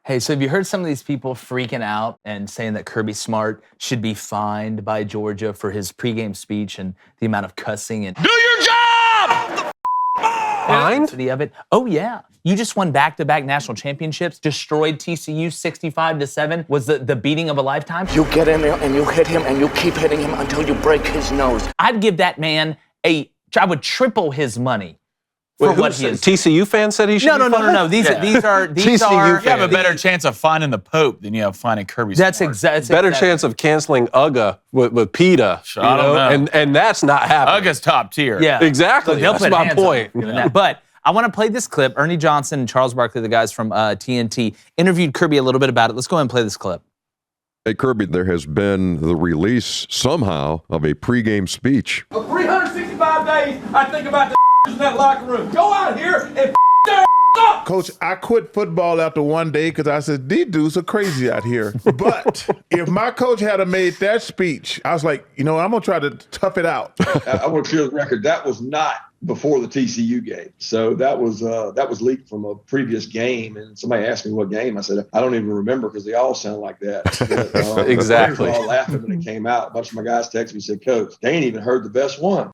Hey, so have you heard some of these people freaking out and saying that Kirby Smart should be fined by Georgia for his pregame speech and the amount of cussing and do your job? fined of it? Oh yeah, you just won back-to-back national championships, destroyed TCU 65-7. Was the beating of a lifetime? You get in there and you hit him and you keep hitting him until you break his nose. I'd give that man I would triple his money. For what he is. TCU fan said he should be fined? No. These are TCU You have a better chance of finding the Pope than you have finding Kirby Smart. That's exactly. Better chance of canceling UGA with PETA. I don't know. And that's not happening. UGA's top tier. Yeah. Exactly. Look, they'll that's put my hands on point. him doing that. But I want to play this clip. Ernie Johnson and Charles Barkley, the guys from TNT, interviewed Kirby a little bit about it. Let's go ahead and play this clip. Hey, Kirby, there has been the release somehow of a pregame speech. For 365 days, I think about the in that locker room. Go out here and their up. Coach, I quit football after one day because I said, these dudes are crazy out here. But if my coach had made that speech, I was like, I'm going to try to tough it out. I want to clear the record. That was not before the TCU game. So that was leaked from a previous game. And somebody asked me what game. I said, I don't even remember because they all sound like that. But, Exactly. We were all laughing when it came out. A bunch of my guys texted me and said, Coach, they ain't even heard the best one.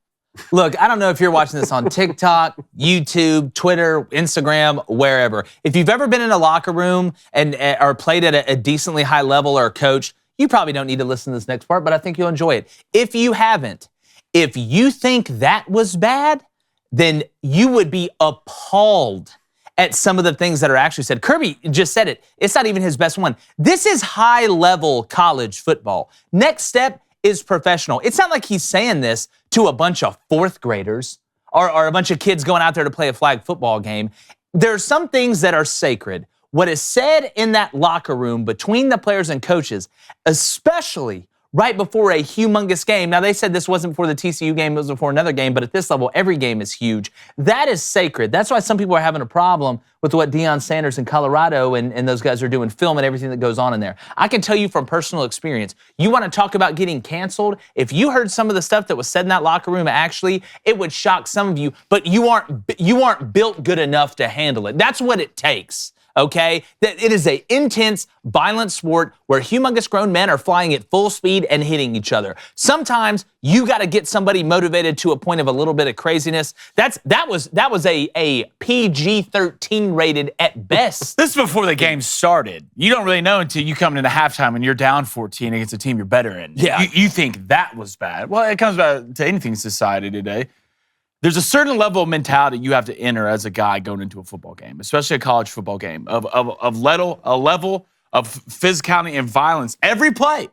Look, I don't know if you're watching this on TikTok, YouTube, Twitter, Instagram, wherever. If you've ever been in a locker room and or played at a decently high level or coached, you probably don't need to listen to this next part, but I think you'll enjoy it. If you haven't, if you think that was bad, then you would be appalled at some of the things that are actually said. Kirby just said it. It's not even his best one. This is high-level college football. Next step is professional. It's not like he's saying this to a bunch of fourth graders or a bunch of kids going out there to play a flag football game. There are some things that are sacred. What is said in that locker room between the players and coaches, especially right before a humongous game. Now, they said this wasn't before the TCU game, it was before another game, but at this level, every game is huge. That is sacred. That's why some people are having a problem with what Deion Sanders in Colorado and those guys are doing, film and everything that goes on in there. I can tell you from personal experience, you want to talk about getting canceled? If you heard some of the stuff that was said in that locker room, actually, it would shock some of you, but you aren't built good enough to handle it. That's what it takes. Okay? That it is an intense, violent sport where humongous grown men are flying at full speed and hitting each other. Sometimes you got to get somebody motivated to a point of a little bit of craziness. That was a PG-13 rated at best. This is before the game started. You don't really know until you come into halftime and you're down 14 against a team you're better in. Yeah. You think that was bad. Well, it comes back to anything in society today. There's a certain level of mentality you have to enter as a guy going into a football game, especially a college football game, of a level of physicality and violence every play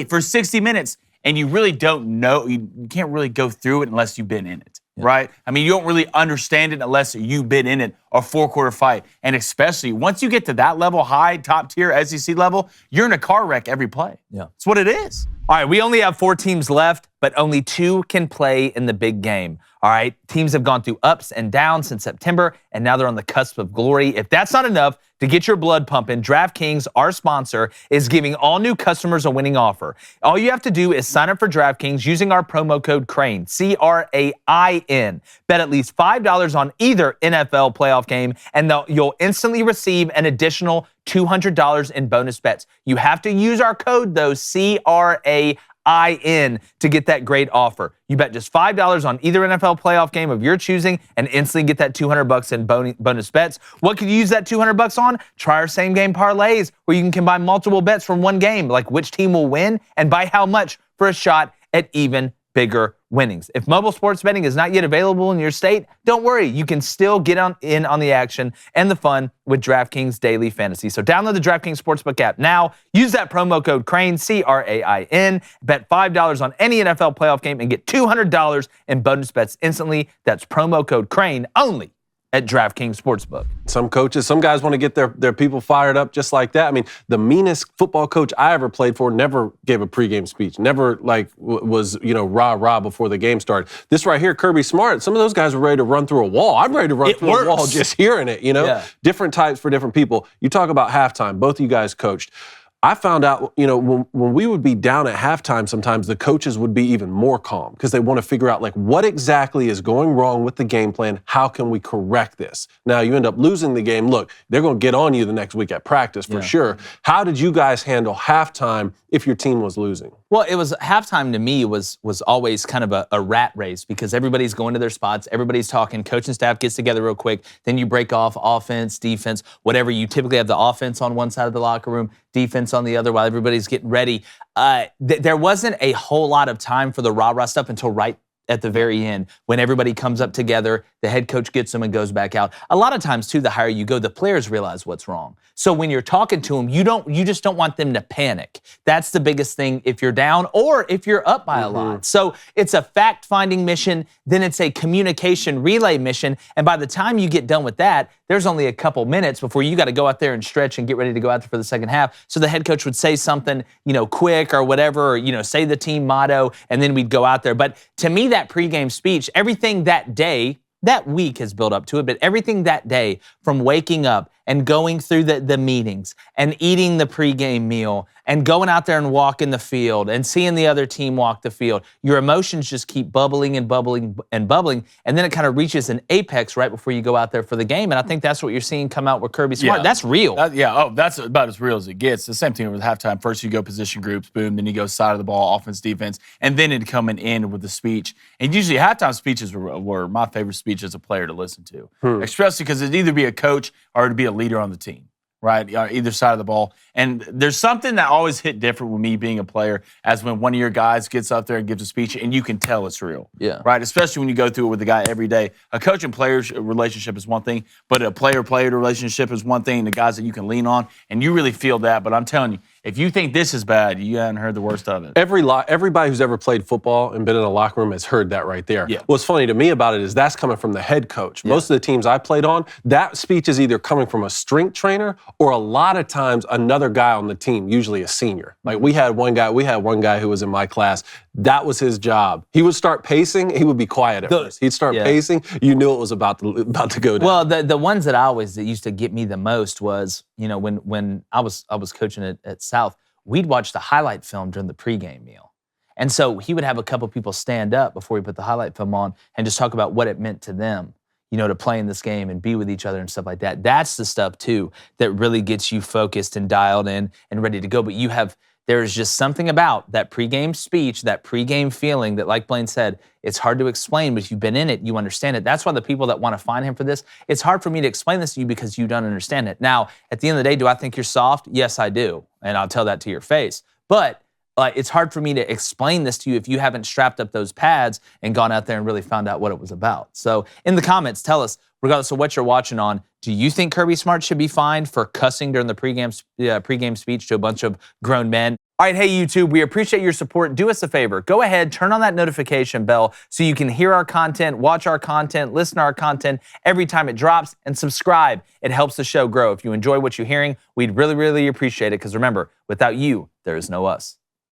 for 60 minutes, and you really don't know, you can't really go through it unless you've been in it, right? I mean, you don't really understand it unless you've been in it, a four-quarter fight, and especially once you get to that level, high, top-tier SEC level, you're in a car wreck every play. Yeah. That's what it is. All right, we only have 4 teams left, but only 2 can play in the big game. All right, teams have gone through ups and downs since September, and now they're on the cusp of glory. If that's not enough to get your blood pumping, DraftKings, our sponsor, is giving all new customers a winning offer. All you have to do is sign up for DraftKings using our promo code CRAIN, C-R-A-I-N. Bet at least $5 on either NFL playoff game, and you'll instantly receive an additional $200 in bonus bets. You have to use our code, though, C-R-A-I-N, to get that great offer. You bet just $5 on either NFL playoff game of your choosing and instantly get that $200 in bonus bets. What could you use that $200 on? Try our same game parlays where you can combine multiple bets from one game, like which team will win and by how much for a shot at even bigger winnings. If mobile sports betting is not yet available in your state, don't worry. You can still get in on the action and the fun with DraftKings Daily Fantasy. So download the DraftKings Sportsbook app now. Use that promo code CRAIN, C-R-A-I-N. Bet $5 on any NFL playoff game and get $200 in bonus bets instantly. That's promo code CRAIN only at DraftKings Sportsbook. Some coaches, some guys want to get their people fired up just like that. I mean, the meanest football coach I ever played for never gave a pregame speech, never was, rah-rah before the game started. This right here, Kirby Smart, some of those guys were ready to run through a wall. I'm ready to run through a wall just hearing it, Yeah. Different types for different people. You talk about halftime. Both of you guys coached. I found out, when we would be down at halftime, sometimes the coaches would be even more calm because they want to figure out, like, what exactly is going wrong with the game plan? How can we correct this? Now, you end up losing the game. Look, they're going to get on you the next week at practice for sure. How did you guys handle halftime if your team was losing? Well, it was halftime to me was always kind of a rat race because everybody's going to their spots, everybody's talking, coaching staff gets together real quick, then you break off offense, defense, whatever. You typically have the offense on one side of the locker room, defense on the other while everybody's getting ready. There wasn't a whole lot of time for the rah-rah stuff until right at the very end when everybody comes up together, the head coach gets them and goes back out. A lot of times, too, the higher you go, the players realize what's wrong. So when you're talking to them, you just don't want them to panic. That's the biggest thing if you're down or if you're up by a lot. So it's a fact-finding mission, then it's a communication relay mission, and by the time you get done with that, there's only a couple minutes before you got to go out there and stretch and get ready to go out there for the second half. So the head coach would say something, quick or whatever, or, say the team motto, and then we'd go out there. But to me, that pregame speech, everything that day, that week has built up to it, but everything that day from waking up and going through the meetings and eating the pregame meal and going out there and walking the field and seeing the other team walk the field, your emotions just keep bubbling and bubbling and bubbling, and then it kind of reaches an apex right before you go out there for the game, and I think that's what you're seeing come out with Kirby Smart. Yeah. That's real. That's about as real as it gets. The same thing over the halftime. First you go position groups, boom, then you go side of the ball, offense, defense, and then it'd come and end with the speech. And usually halftime speeches were my favorite speech as a player to listen to, especially because it'd either be a coach or it'd be a leader on the team, right? Either side of the ball. And there's something that always hit different with me being a player as when one of your guys gets up there and gives a speech and you can tell it's real, right? Especially when you go through it with the guy every day. A coach and player's relationship is one thing, but a player-player relationship is one thing, the guys that you can lean on, and you really feel that. But I'm telling you, if you think this is bad, you haven't heard the worst of it. Everybody who's ever played football and been in a locker room has heard that right there. Yeah. What's funny to me about it is that's coming from the head coach. Most of the teams I played on, that speech is either coming from a strength trainer or a lot of times another guy on the team, usually a senior. Like we had one guy who was in my class. That was his job. He would start pacing. He would be quiet at first. He'd start pacing. You knew it was about to go down. Well, the ones that used to get me the most was, when I was coaching at South, we'd watch the highlight film during the pregame meal. And so he would have a couple people stand up before he put the highlight film on and just talk about what it meant to them, to play in this game and be with each other and stuff like that. That's the stuff, too, that really gets you focused and dialed in and ready to go. But there's just something about that pregame speech, that pregame feeling that, like Blaine said, it's hard to explain, but if you've been in it, you understand it. That's why the people that want to find him for this, it's hard for me to explain this to you because you don't understand it. Now, at the end of the day, do I think you're soft? Yes, I do. And I'll tell that to your face. But it's hard for me to explain this to you if you haven't strapped up those pads and gone out there and really found out what it was about. So in the comments, tell us, regardless of what you're watching on, do you think Kirby Smart should be fined for cussing during the pregame speech to a bunch of grown men? All right, hey, YouTube, we appreciate your support. Do us a favor. Go ahead, turn on that notification bell so you can hear our content, watch our content, listen to our content every time it drops, and subscribe. It helps the show grow. If you enjoy what you're hearing, we'd really, really appreciate it because remember, without you, there is no us.